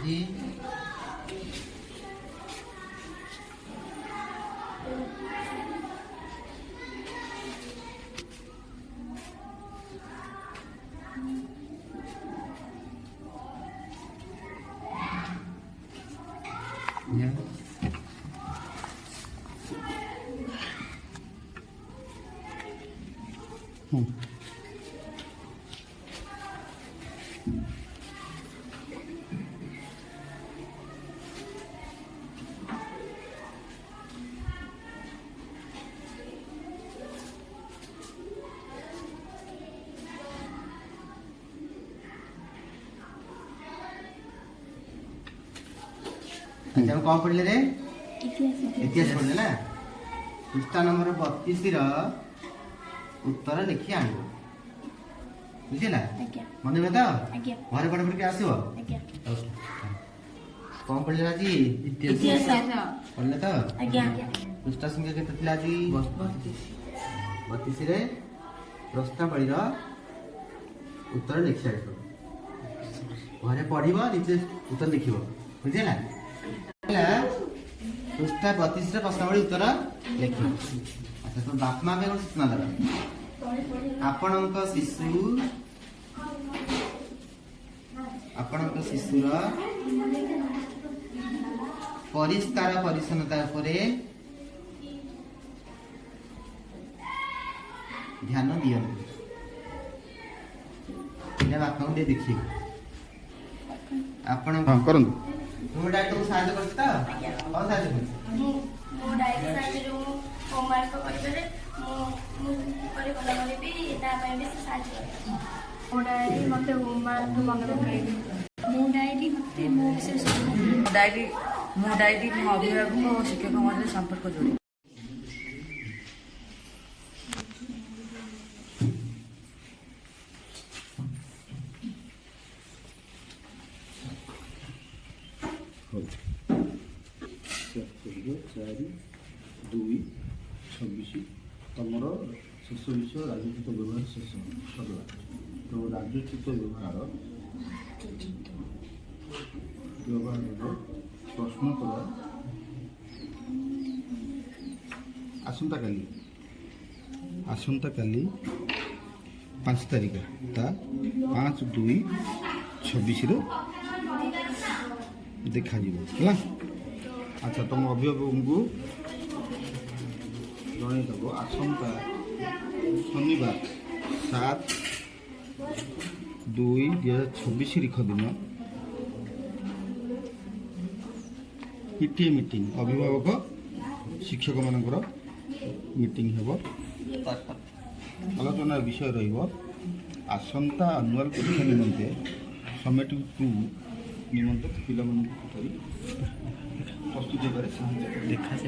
ଅଛି। अच्छा कौन पढ़ले रे? इतिहास पढ़ले ना। पृष्ठा नंबर 32 रो उत्तर लिखि आनिबो बुझिला मन में तो घरे पढ़ पढ़ के आसीबो कौन पढ़ले आज इतिहास पढ़ले तो पृष्ठा संख्या केते थिला आज 32 रे प्रश्नावली रो उत्तर लिखि आनिबो घरे पढ़िबो निजे उत्तर लिखिबो बुझिला पृष्ठा 32 रे प्रश्नावली उत्तर लिखिबो। अच्छा तो बाप माँ के सूचना देगा आपणक शिशुर परिष्कार परिच्छन्नता ध्यान दियंतु बापा को देखिए आपण करंतु तुम डायरेक्ट को साहाय्य करता और साहाय्य करता मो डायरेक्ट साहाय्य जो होमवर्क करबे मो करे कोला माने भी ता पय भी साहाय्य करता मो डायरी मते होमवर्क मन पकाई मो डायरी मते मो विशेष डायरी मो अभिभावक और शिक्षक मध्य संपर्क जोड़े तुमर शेष विषय राजनीतिक व्यवहार शेष सरला तो राजनीतिक व्यवहार प्रश्न कर आसंता काली 5 तारिख ता 5/2/26 देखा है। अच्छा तुम अभिभावक को जनईदेव आसंता शनिवार 7/2/2026 तारीख दिन पीटीए मीटिंग अभिभावक शिक्षक मानकर मीटिंग हेब आलोचना विषय रहिबो आसंता अनुअल परीक्षा निमंते समेटिव 2 निमंते पिला प्रस्तुति देखा से